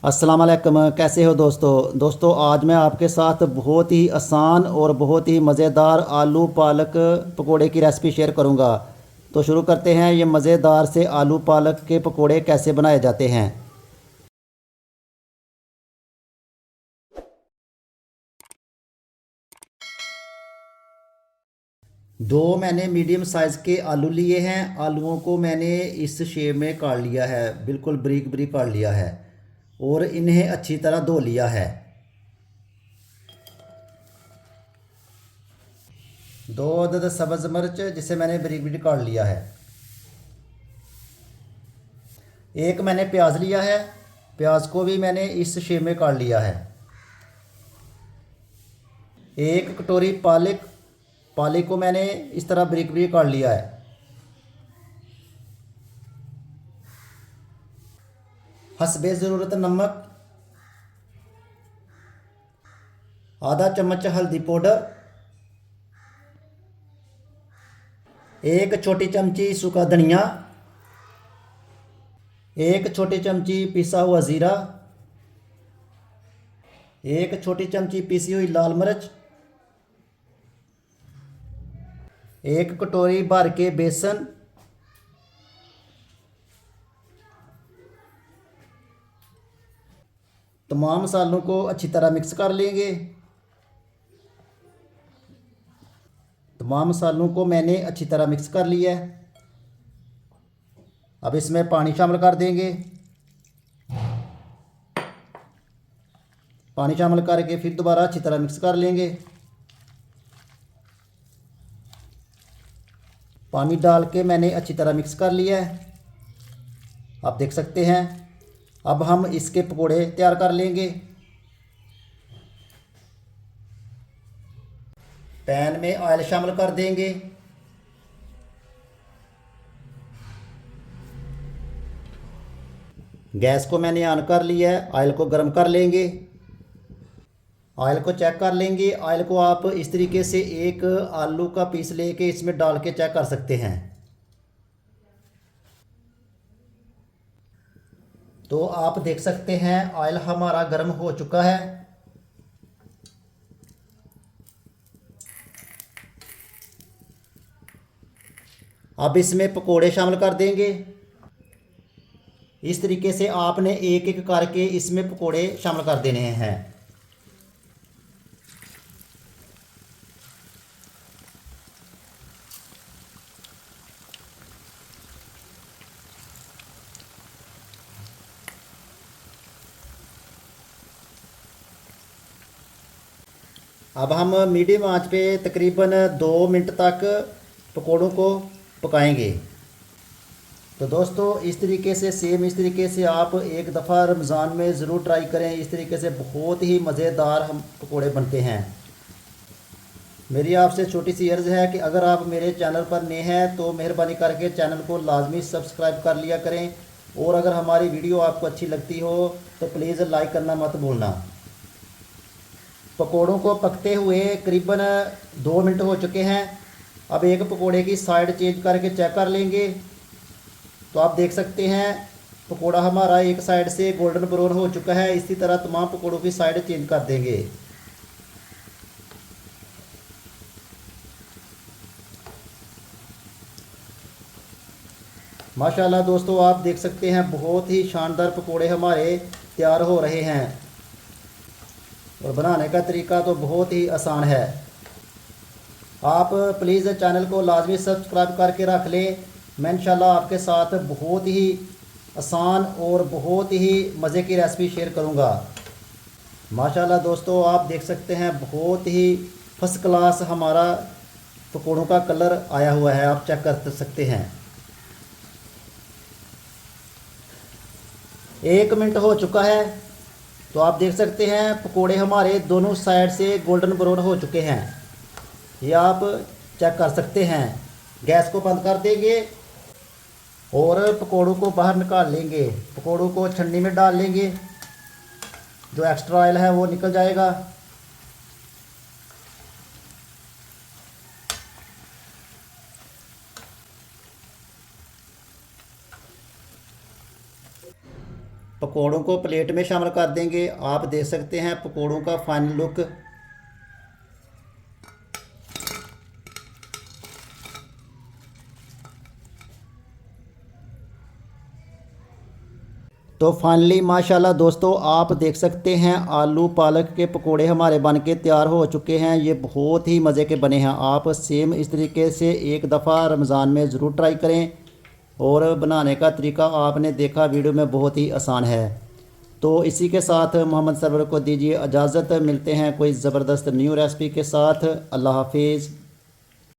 अस्सलाम वालेकुम। कैसे हो दोस्तों आज मैं आपके साथ बहुत ही आसान और बहुत ही मज़ेदार आलू पालक पकोड़े की रेसिपी शेयर करूंगा। तो शुरू करते हैं। ये मज़ेदार से आलू पालक के पकोड़े कैसे बनाए जाते हैं। दो मैंने मीडियम साइज़ के आलू लिए हैं। आलूओं को मैंने इस शेप में काट लिया है, बिल्कुल बारीक बारीक काट लिया है और इन्हें अच्छी तरह धो लिया है। दो अदद सब्ज़ मिर्च जिसे मैंने बारीक बारीक काट लिया है। एक मैंने प्याज लिया है, प्याज को भी मैंने इस शेप में काट लिया है। एक कटोरी पालक, पालक को मैंने इस तरह बारीक बारीक काट लिया है। हस्बे ज़रूरत नमक, आधा चम्मच हल्दी पाउडर, एक छोटी चमची सूखा धनिया, एक छोटी चमची पिसा हुआ ज़ीरा, एक छोटी चमची पिसी हुई लाल मिर्च, एक कटोरी भर के बेसन, तमाम मसालों को अच्छी तरह मिक्स कर लेंगे। तमाम मसालों को मैंने अच्छी तरह मिक्स कर लिया है। अब इसमें पानी शामिल कर देंगे। पानी शामिल करके फिर दोबारा अच्छी तरह मिक्स कर लेंगे। पानी डाल के मैंने अच्छी तरह मिक्स कर लिया है, आप देख सकते हैं। अब हम इसके पकोड़े तैयार कर लेंगे। पैन में ऑयल शामिल कर देंगे। गैस को मैंने ऑन कर लिया है, ऑयल को गर्म कर लेंगे। ऑयल को चेक कर लेंगे। ऑयल को आप इस तरीके से एक आलू का पीस लेके इसमें डाल के चेक कर सकते हैं। तो आप देख सकते हैं ऑयल हमारा गर्म हो चुका है। अब इसमें पकोड़े शामिल कर देंगे। इस तरीके से आपने एक एक करके इसमें पकोड़े शामिल कर देने हैं। अब हम मीडियम आंच पे तकरीबन 2 मिनट तक पकोड़ों को पकाएंगे। तो दोस्तों इस तरीके से सेम इस तरीके से आप एक दफ़ा रमज़ान में ज़रूर ट्राई करें। इस तरीके से बहुत ही मज़ेदार हम पकोड़े बनते हैं। मेरी आपसे छोटी सी अर्ज़ है कि अगर आप मेरे चैनल पर नए हैं तो मेहरबानी करके चैनल को लाजमी सब्सक्राइब कर लिया करें, और अगर हमारी वीडियो आपको अच्छी लगती हो तो प्लीज़ लाइक करना मत भूलना। पकोड़ों को पकते हुए करीबन 2 मिनट हो चुके हैं। अब एक पकोड़े की साइड चेंज करके चेक कर लेंगे। तो आप देख सकते हैं पकोड़ा हमारा एक साइड से गोल्डन ब्राउन हो चुका है। इसी तरह तमाम पकोड़ों की साइड चेंज कर देंगे। माशाल्लाह दोस्तों आप देख सकते हैं बहुत ही शानदार पकोड़े हमारे तैयार हो रहे हैं, और बनाने का तरीका तो बहुत ही आसान है। आप प्लीज़ चैनल को लाजमी सब्सक्राइब करके रख लें। मैं इंशाल्लाह आपके साथ बहुत ही आसान और बहुत ही मज़े की रेसिपी शेयर करूंगा। माशाल्लाह दोस्तों आप देख सकते हैं बहुत ही फर्स्ट क्लास हमारा पकोड़ों का कलर आया हुआ है, आप चेक कर सकते हैं। 1 मिनट हो चुका है। तो आप देख सकते हैं पकोड़े हमारे दोनों साइड से गोल्डन ब्राउन हो चुके हैं, ये आप चेक कर सकते हैं। गैस को बंद कर देंगे और पकोड़ों को बाहर निकाल लेंगे। पकोड़ों को छन्नी में डाल लेंगे, जो एक्स्ट्रा ऑयल है वो निकल जाएगा। पकौड़ों को प्लेट में शामिल कर देंगे। आप देख सकते हैं पकौड़ों का फाइनल लुक। तो फाइनली माशाल्लाह दोस्तों आप देख सकते हैं आलू पालक के पकोड़े हमारे बन के तैयार हो चुके हैं। ये बहुत ही मज़े के बने हैं। आप सेम इस तरीके से एक दफ़ा रमज़ान में ज़रूर ट्राई करें। और बनाने का तरीका आपने देखा वीडियो में, बहुत ही आसान है। तो इसी के साथ मोहम्मद सरवर को दीजिए इजाज़त। मिलते हैं कोई ज़बरदस्त न्यू रेसिपी के साथ। अल्लाह हाफिज़।